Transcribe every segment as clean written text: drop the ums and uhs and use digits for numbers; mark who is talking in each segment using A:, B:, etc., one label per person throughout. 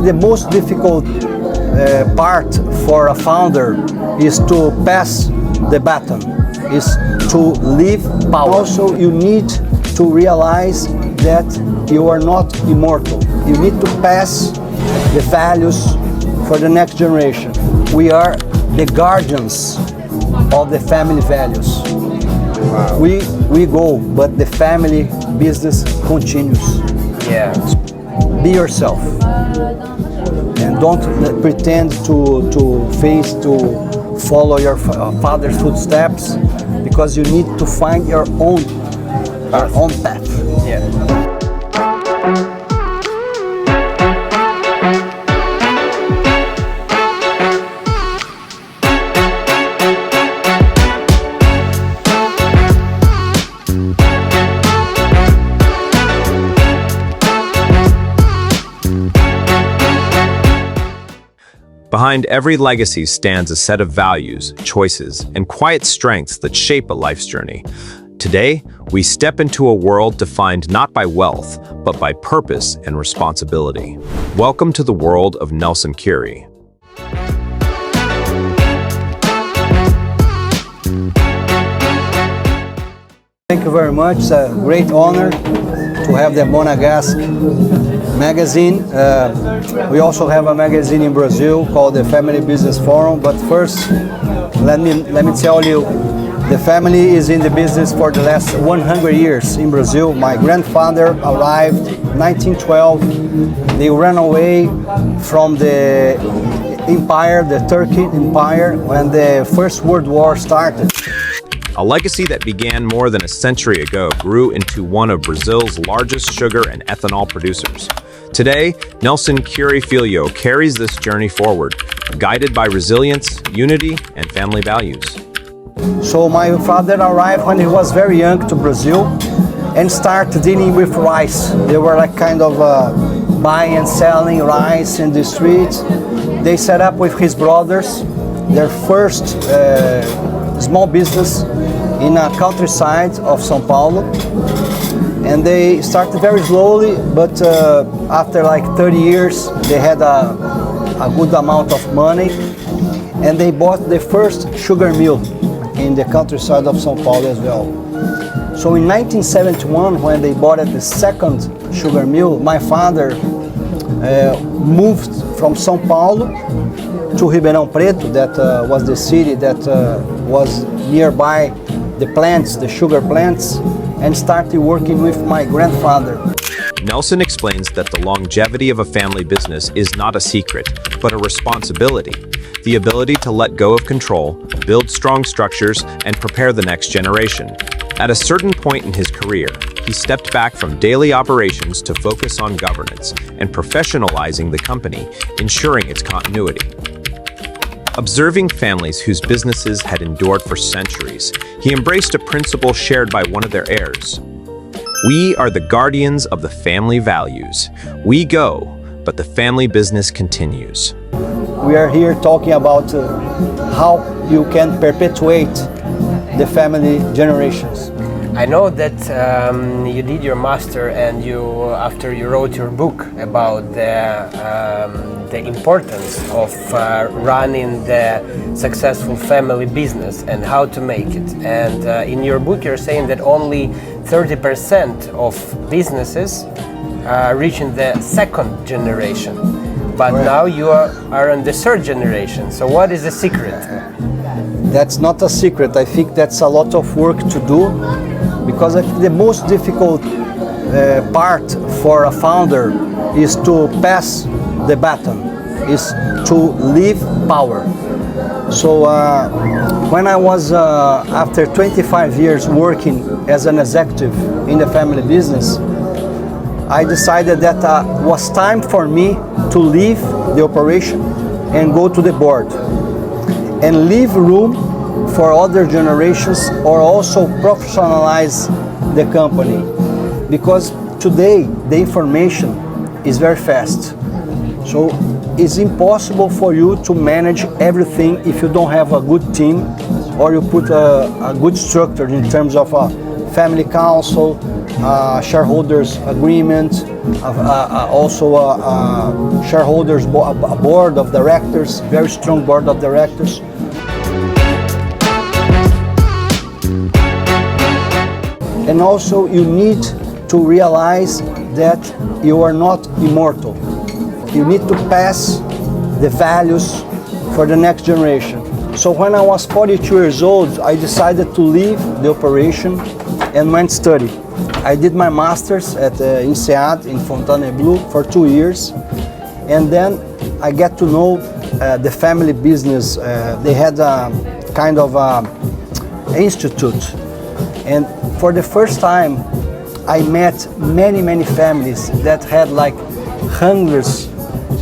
A: the most difficult part for a founder is to pass the baton, is to leave power. Also, you need to realize that you are not immortal. You need to pass the values for the next generation. We are the guardians of the family values. Wow. We go, but the family business continues.
B: Yeah.
A: Be yourself, and don't pretend to follow your father's footsteps, because you need to find your own path.
B: Yeah.
C: Behind every legacy stands a set of values, choices, and quiet strengths that shape a life's journey. Today, we step into a world defined not by wealth, but by purpose and responsibility. Welcome to the world of Nelson Cury.
A: Thank you very much. It's a great honor to have the Monegasque magazine. We also have a magazine in Brazil called the Family Business Forum. But first, let me tell you, the family is in the business for the last 100 years in Brazil. My grandfather arrived in 1912. They ran away from the empire, the Turkey Empire, when the First World War started.
C: A legacy that began more than a century ago grew into one of Brazil's largest sugar and ethanol producers. Today, Nelson Cury Filho carries this journey forward, guided by resilience, unity, and family values.
A: So my father arrived when he was very young to Brazil and started dealing with rice. They were like kind of buying and selling rice in the streets. They set up with his brothers their first small business in a countryside of São Paulo, and they started very slowly, but after like 30 years they had a good amount of money, and they bought the first sugar mill in the countryside of São Paulo as well. So in 1971, when they bought the second sugar mill, my father moved from São Paulo to Ribeirão Preto, that was the city that was nearby the plants, the sugar plants, and started working with my grandfather.
C: Nelson explains that the longevity of a family business is not a secret, but a responsibility. The ability to let go of control, build strong structures, and prepare the next generation. At a certain point in his career, he stepped back from daily operations to focus on governance and professionalizing the company, ensuring its continuity. Observing families whose businesses had endured for centuries, he embraced a principle shared by one of their heirs. We are the guardians of the family values. We go, but the family business continues.
A: We are here talking about how you can perpetuate the family generations.
B: I know that you did your master, and after you wrote your book about the importance of running the successful family business and how to make it. And in your book, you're saying that only 30% of businesses reach in the second generation, but now you are in the third generation. So what is the secret?
A: That's not a secret. I think that's a lot of work to do, because I think the most difficult part for a founder is to pass the baton, is to leave power. So when I was, after 25 years working as an executive in the family business, I decided that it was time for me to leave the operation and go to the board and leave room for other generations, or also professionalize the company, because today the information is very fast. So it's impossible for you to manage everything if you don't have a good team, or you put a good structure in terms of a family council, shareholders agreement, also shareholders a board of directors, very strong board of directors. And also you need to realize that you are not immortal. You need to pass the values for the next generation. So when I was 42 years old, I decided to leave the operation and went study. I did my master's at INSEAD in Fontainebleau for 2 years, and then I get to know the family business. They had a kind of institute, and for the first time I met many families that had like hundreds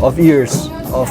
A: of years of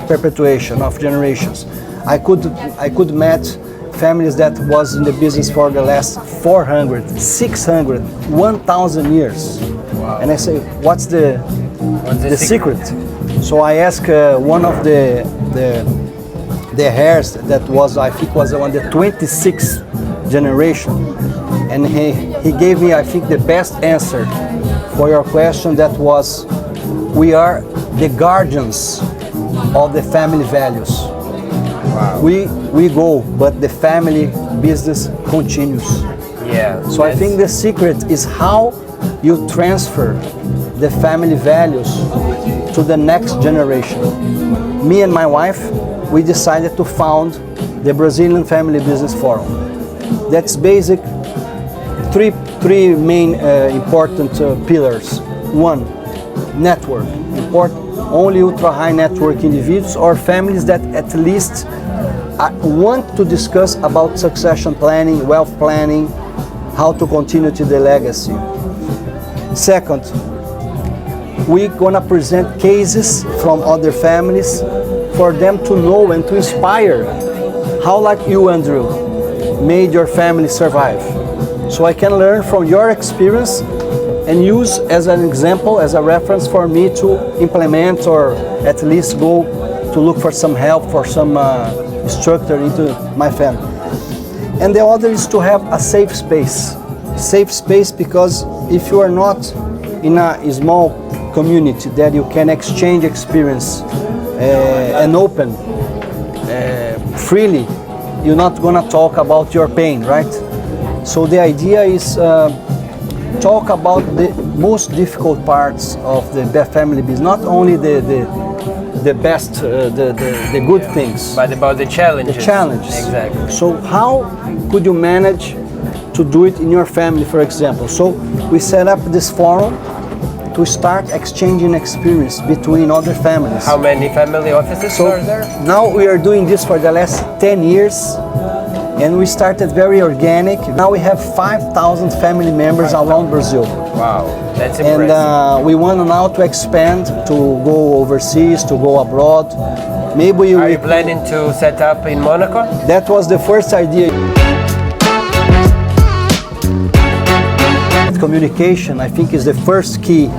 A: perpetuation of generations. I could meet families that was in the business for the last 400, 600, 1,000 years.
B: Wow.
A: And I say, what's the secret? So I asked one of the heirs that was, I think was on the 26th generation, and he gave me, I think, the best answer for your question. That was, we are the guardians of the family values.
B: Wow.
A: We go, but the family business continues.
B: Yeah.
A: So I think the secret is how you transfer the family values to the next generation. Me and my wife, we decided to found the Brazilian Family Business Forum. That's basic three main important pillars. One, network. Only ultra high network individuals or families that at least want to discuss about succession planning, wealth planning, how to continue to the legacy. Second, we're gonna present cases from other families for them to know and to inspire how, like you, Andrew, made your family survive. So I can learn from your experience and use as an example, as a reference for me to implement, or at least go to look for some help, for some structure into my family. And the other is to have a safe space. Safe space because if you are not in a small community that you can exchange experience and open freely, you're not gonna talk about your pain, right? So the idea is talk about the most difficult parts of the family business, not only the best, the good things,
B: but about the challenges.
A: The challenges.
B: Exactly.
A: So how could you manage to do it in your family, for example? So we set up this forum to start exchanging experience between other families.
B: How many family offices are there?
A: Now we are doing this for the last 10 years. And we started very organic. Now we have 5,000 family members around Brazil.
B: Wow, that's impressive.
A: And we want now to expand, to go overseas, to go abroad. Maybe
B: Are you planning to set up in Monaco?
A: That was the first idea. Communication, I think, is the first key,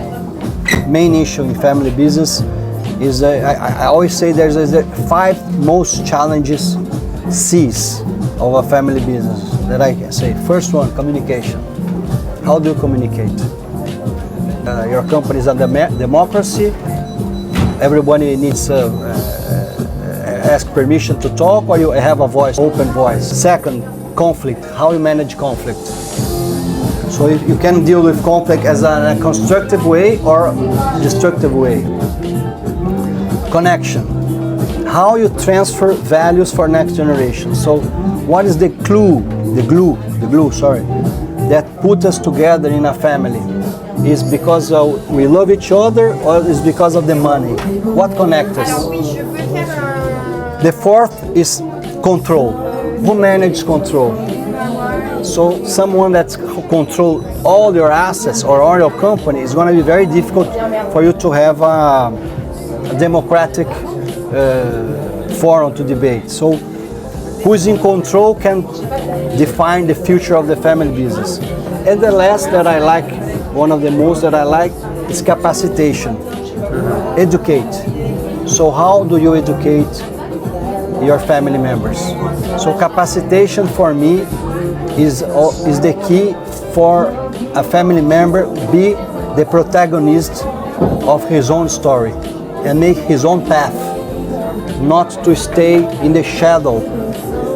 A: main issue in family business. Is I always say there's the 5 most challenges C's of a family business that I can say. First one, communication. How do you communicate? Your company is a democracy. Everybody needs ask permission to talk, or you have a voice, open voice. Second, conflict. How you manage conflict. So you can deal with conflict as a constructive way or destructive way. Connection. How you transfer values for next generation. So what is the glue, that put us together in a family? Is because we love each other, or is because of the money? What connects us? The fourth is control. Who manages control? So someone that controls all your assets or all your company is going to be very difficult for you to have a democratic forum to debate. So who is in control can define the future of the family business. And the last that I like, one of the most that I like, is capacitation. Educate. So how do you educate your family members? So capacitation for me is the key for a family member be the protagonist of his own story and make his own path, not to stay in the shadow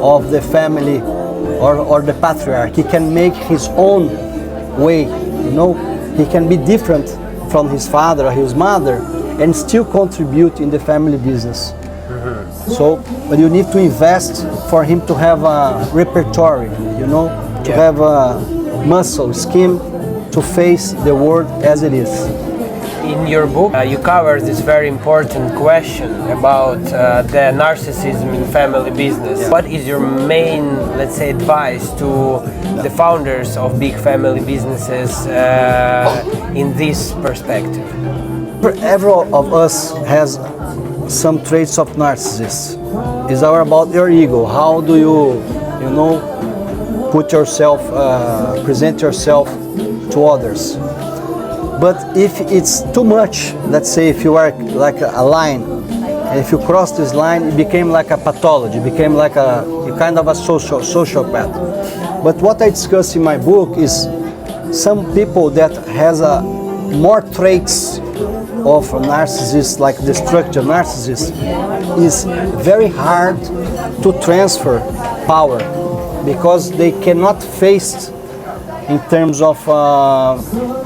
A: of the family or the patriarch. He can make his own way, he can be different from his father or his mother and still contribute in the family business. So, but you need to invest for him to have a repertoire, to have a muscle, skin to face the world as it is.
B: In your book, you cover this very important question about the narcissism in family business. Yeah. What is your main, let's say, advice to the founders of big family businesses in this perspective?
A: Every of us has some traits of narcissist. It's all about your ego. How do you put yourself, present yourself to others? But if it's too much, let's say if you are like a line, and if you cross this line, it became like a pathology, it became like a kind of a sociopath. But what I discuss in my book is some people that has more traits of narcissists, like destructive narcissists, is very hard to transfer power because they cannot face in terms of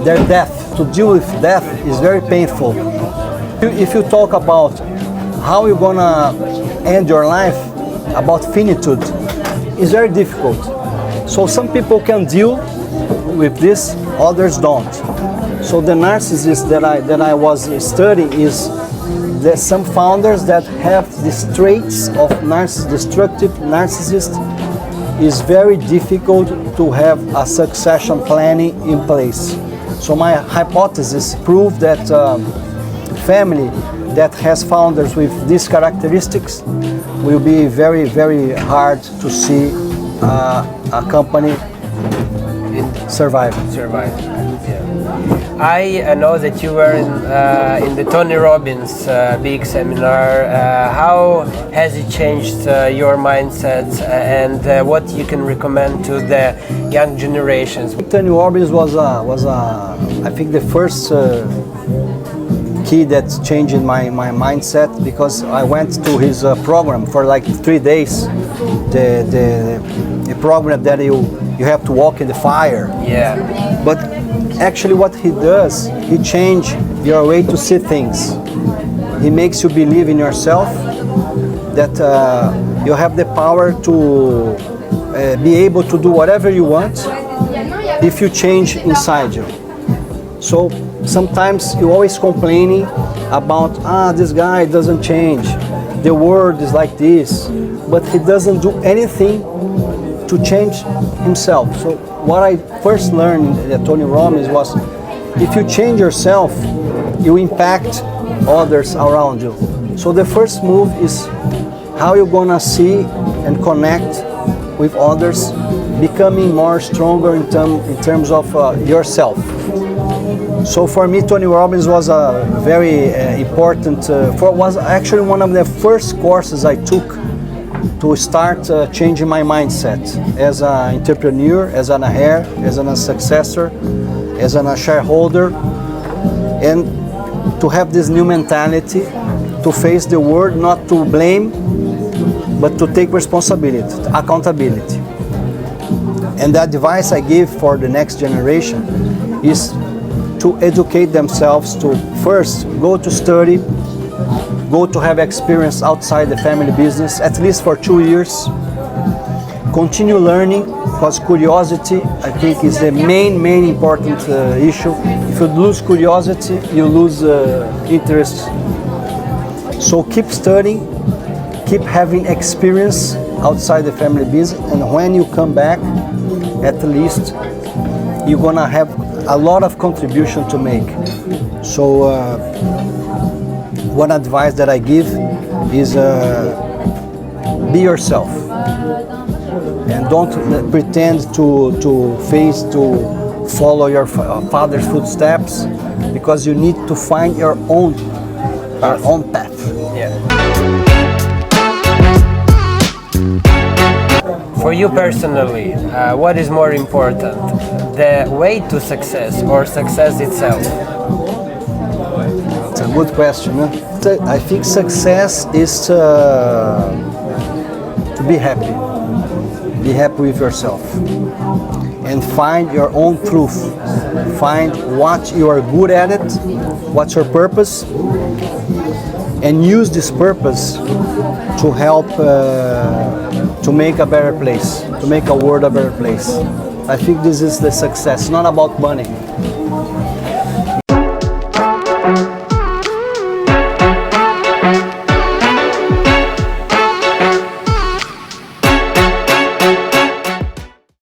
A: their death. To deal with death is very painful. If you talk about how you're gonna end your life, about finitude, it's very difficult. So some people can deal with this, others don't. So the narcissists that I was studying is there's some founders that have these traits of destructive narcissist. Is very difficult to have a succession planning in place. So my hypothesis proved that family that has founders with these characteristics will be very, very hard to see a company survive.
B: Yeah. I know that you were in the Tony Robbins big seminar. How has it changed your mindset and what you can recommend to the young generations?
A: Tony Robbins was I think the first key that changed my mindset, because I went to his program for like 3 days. The program that you have to walk in the fire.
B: Yeah.
A: But actually what he does, he changes your way to see things. He makes you believe in yourself, that you have the power to be able to do whatever you want if you change inside you. So sometimes you're always complaining about, this guy doesn't change, the world is like this, but he doesn't do anything to change himself. So what I first learned at Tony Robbins was, if you change yourself, you impact others around you. So the first move is how you're gonna see and connect with others, becoming more stronger in terms of yourself. So for me, Tony Robbins was a very important, was actually one of the first courses I took to start changing my mindset as an entrepreneur, as an heir, as a successor, as a shareholder, and to have this new mentality to face the world, not to blame, but to take responsibility, accountability. And the advice I give for the next generation is to educate themselves, to first go to study, go to have experience outside the family business, at least for 2 years. Continue learning, because curiosity, I think, is the main important issue. If you lose curiosity, you lose interest. So keep studying, keep having experience outside the family business, and when you come back, at least you're gonna have a lot of contribution to make. So one advice that I give is be yourself, and don't pretend to follow your father's footsteps, because you need to find your own path.
B: Yeah. For you personally, what is more important, the way to success or success itself?
A: It's a good question. Huh? I think success is to be happy. Be happy with yourself. And find your own truth. Find what you are good at it, what's your purpose, and use this purpose to help to make a better place, to make a world a better place. I think this is the success. It's not about money.